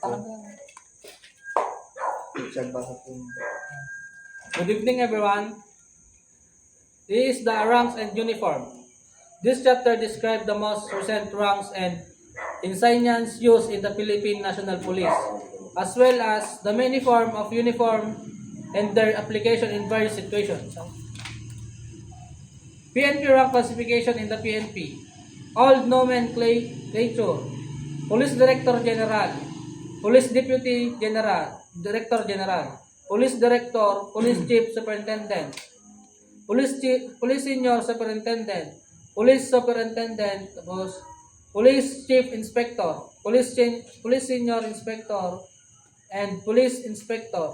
Good evening, everyone. This is the ranks and uniform. This chapter describes the most recent ranks and insignias used in the Philippine National Police, as well as the many forms of uniform and their application in various situations. PNP rank classification in the PNP. Old nomenclature. Police Director General, Police Deputy General, Director General, Police Director, Police Chief Superintendent, Police Senior Superintendent, Police Superintendent, tapos Police Chief Inspector, Police Senior Inspector, and Police Inspector.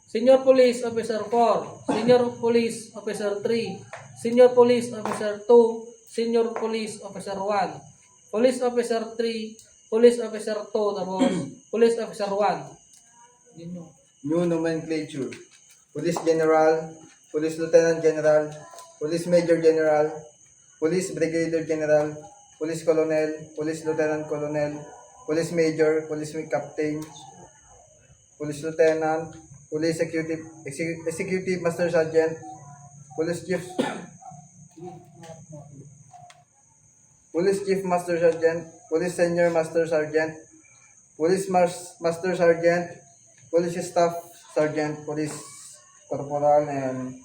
Senior Police Officer 4, Senior Police Officer 3, Senior Police Officer 2, Senior Police Officer 1, Police Officer 3, Police Officer 2, tapos Police Officer 1. Yun yun. New nomenclature. Police General, Police Lieutenant General, Police Major General, Police Brigadier General, Police Colonel, Police Lieutenant Colonel, Police Major, Police Captain, Police Lieutenant, Police Executive Master Sergeant, Police Chief Master Sergeant, Police Senior Master Sergeant, Police Master Sergeant, Police Staff Sergeant, Police Corporal, and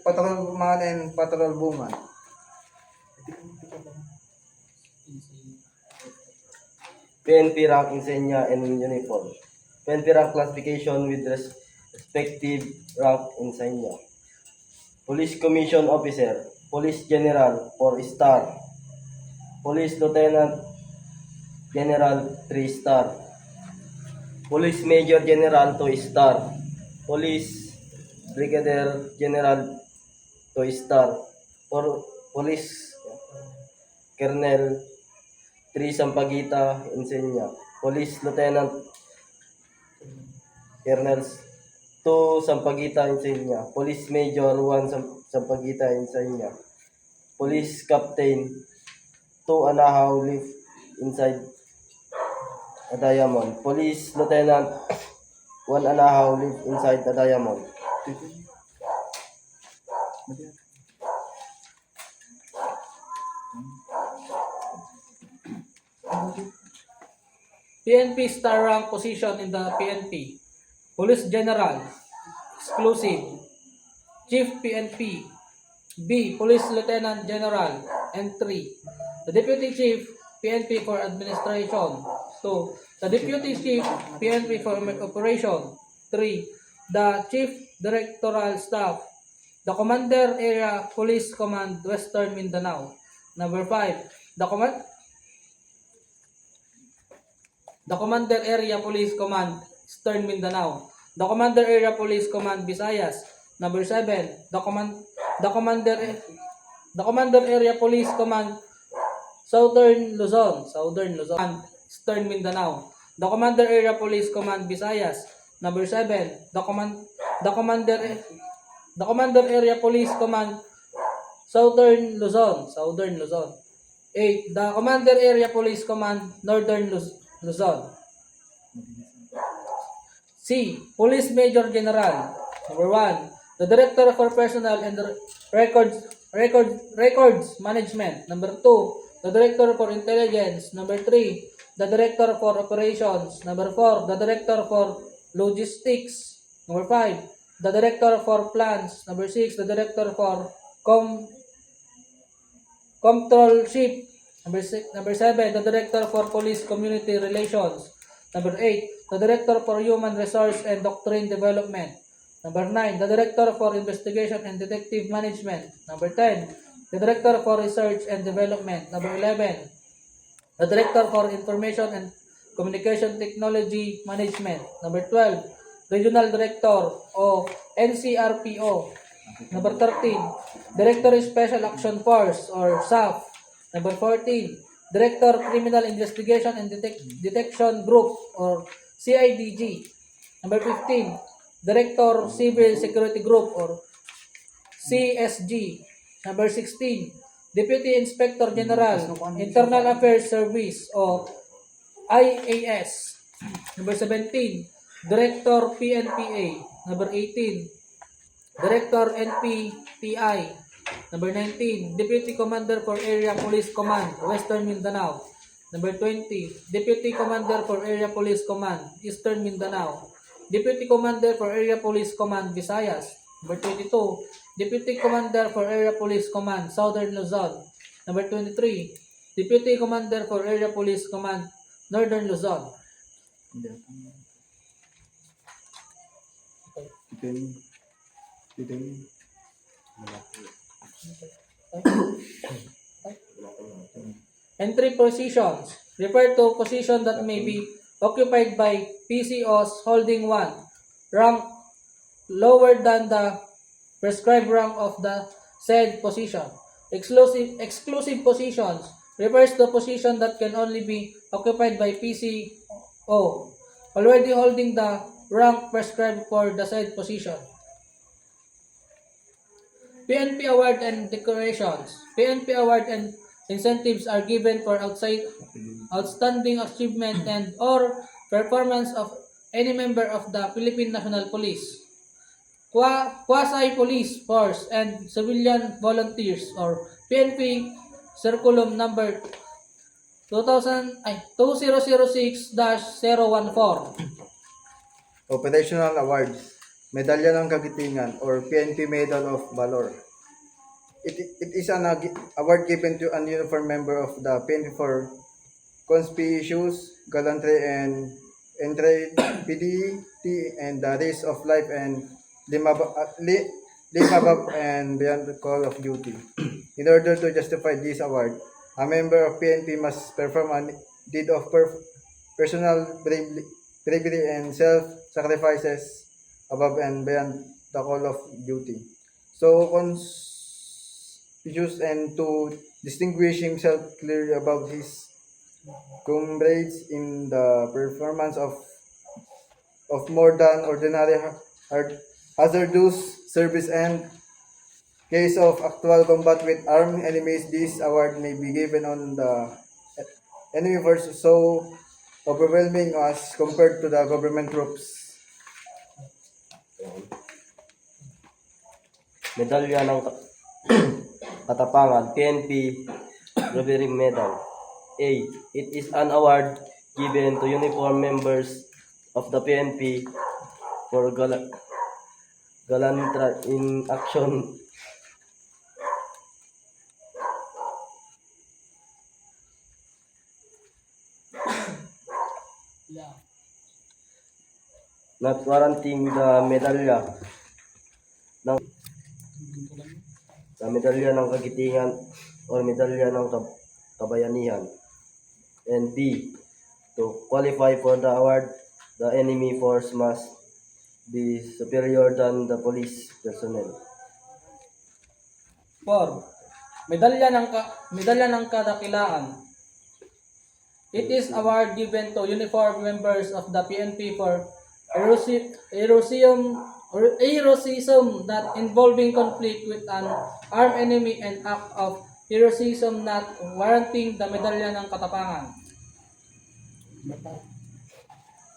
Patrolman and Patrolwoman. PNP rank, insignia, and uniform. PNP rank classification with respective rank insignia. Police Commission Officer, Police General 4 star, Police Lieutenant General 3 star, Police Major General 2 star, Police Brigadier General 2 star, Police Colonel 3 Sampaguita insignia, Police Lieutenant Colonel 2 Sampaguita insignia, Police Major 1 Sampaguita insignia, Police Captain 2 Anahaw leaf inside a diamond, Police Lieutenant 1 Anahaw leaf inside a diamond. PNP star rank position in the PNP. Police General, exclusive. Chief PNP. B. Police Lieutenant General, and 3. The Deputy Chief PNP for Administration. 2. The Deputy Chief PNP for Operation. 3. The Chief Directoral Staff. The Commander Area Police Command Western Mindanao. Number 5. The Commander Area Police Command Eastern Mindanao. The Commander Area Police Command Visayas. Number 7. The Commander Area Police Command Southern Luzon and Eastern Mindanao. The Commander Area Police Command Visayas. Number 7. The Commander Area Police Command Southern Luzon. 8. The Commander Area Police Command Northern Luzon. C. Police Major General. Number 1. The Director for Personnel and Records Management. Number 2. The Director for Intelligence. Number 3. The Director for Operations. Number 4. The Director for Logistics. Number 5. The Director for Plans. Number 6. The Director for Controlship. Number 7. The Director for Police Community Relations. Number 8. The Director for Human Resource and Doctrine Development. Number 9. The Director for Investigation and Detective Management. Number 10. The Director for Research and Development. Number 11. The Director for Information and Communication Technology Management. Number 12. Regional Director of NCRPO. Number 13. Director Special Action Force or SAF. Number 14. Director Criminal Investigation and Detection Group or CIDG. Number 15. Director Civil Security Group or CSG. Number 16. Deputy Inspector General Internal Affairs Service o IAS. Number 17, Director PNPA. Number 18, Director NPTI. Number 19, Deputy Commander for Area Police Command, Western Mindanao. Number 20, Deputy Commander for Area Police Command, Eastern Mindanao. Deputy Commander for Area Police Command, Visayas. Number 22, Deputy Commander for Area Police Command, Southern Luzon. Number 23, Deputy Commander for Area Police Command, Northern Luzon. Entry positions refer to position that may be occupied by PCOs holding one rank lower than the prescribed rank of the said position. Exclusive positions refers to position that can only be occupied by PCO already holding the rank prescribed for the said position. PNP award and decorations. PNP award and incentives are given for outstanding achievement and or performance of any member of the Philippine National Police, quasi-police force and civilian volunteers or PNP Circulum number 2006-014. Operational Awards, Medalya ng Kagitingan or PNP Medal of Valor. It is an award given to an uniformed member of the PNP for conspicuous gallantry and intrepidity and the risk of life and limb above and beyond the call of duty. In order to justify this award, a member of PNP must perform a deed of personal bravery and self-sacrifices above and beyond the call of duty. So conspicuous and to distinguish himself clearly above his comrades in the performance of more than ordinary hazardous service and case of actual combat with armed enemies. This award may be given on the enemy force so overwhelming as compared to the government troops. Medalya ng Katapangan, PNP Bravery Medal. A. It is an award given to uniformed members of the PNP for gallantry in action not warranting the medalya ng kagitingan or medalya ng kabayanihan. And B, to qualify for the award, the enemy force must be superior than the police personnel. 4. Medalya ng Kadakilaan. It is award given to uniformed members of the PNP for heroism not involving conflict with an armed enemy and act of heroism not warranting the Medalya ng Katapangan.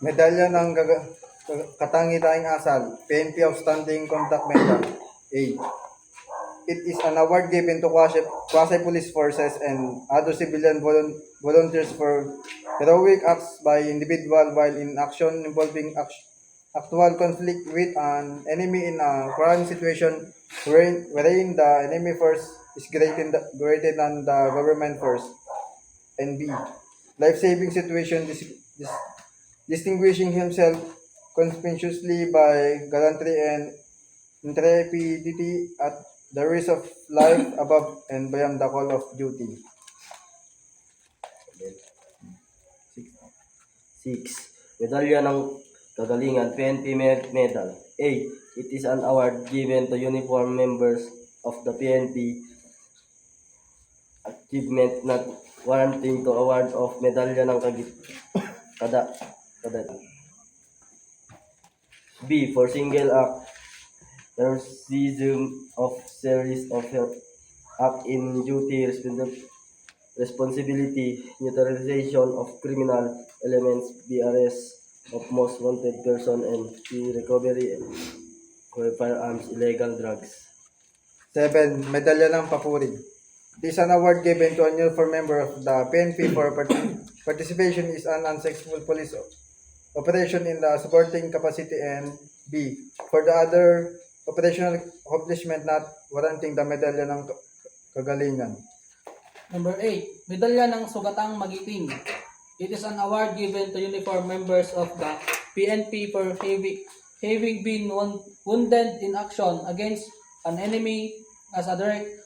Medalya ng Katangi-Daing Asal, PNP Outstanding Contact Medal. A. It is an award given to quasi-police forces and other civilian volunteers for heroic acts by individual while in action involving actual conflict with an enemy in a current situation wherein the enemy force is greater than the government force. And B. Life-saving situation distinguishing himself conspicuously by gallantry and intrepidity at the risk of life above and beyond the call of duty. 6. Medalya ng Kagalingan, PNP Medal. A. It is an award given to uniformed members of the PNP achievement not warranting to award of medalya ng kada. B. For single act heroism of series of act in duty responsibility, neutralization of criminal elements, BRS of most wanted person, and the recovery of firearms, illegal drugs. 7. Medalya ng Papuri. This is an award given to a uniformed member of the PNP for participation in an unsuccessful police operation in the supporting capacity, and B. For the other operational accomplishment not warranting the medalya ng kagalingan. Number 8, Medalya ng Sugatang Magiting. It is an award given to uniformed members of the PNP for having been wounded in action against an enemy as a direct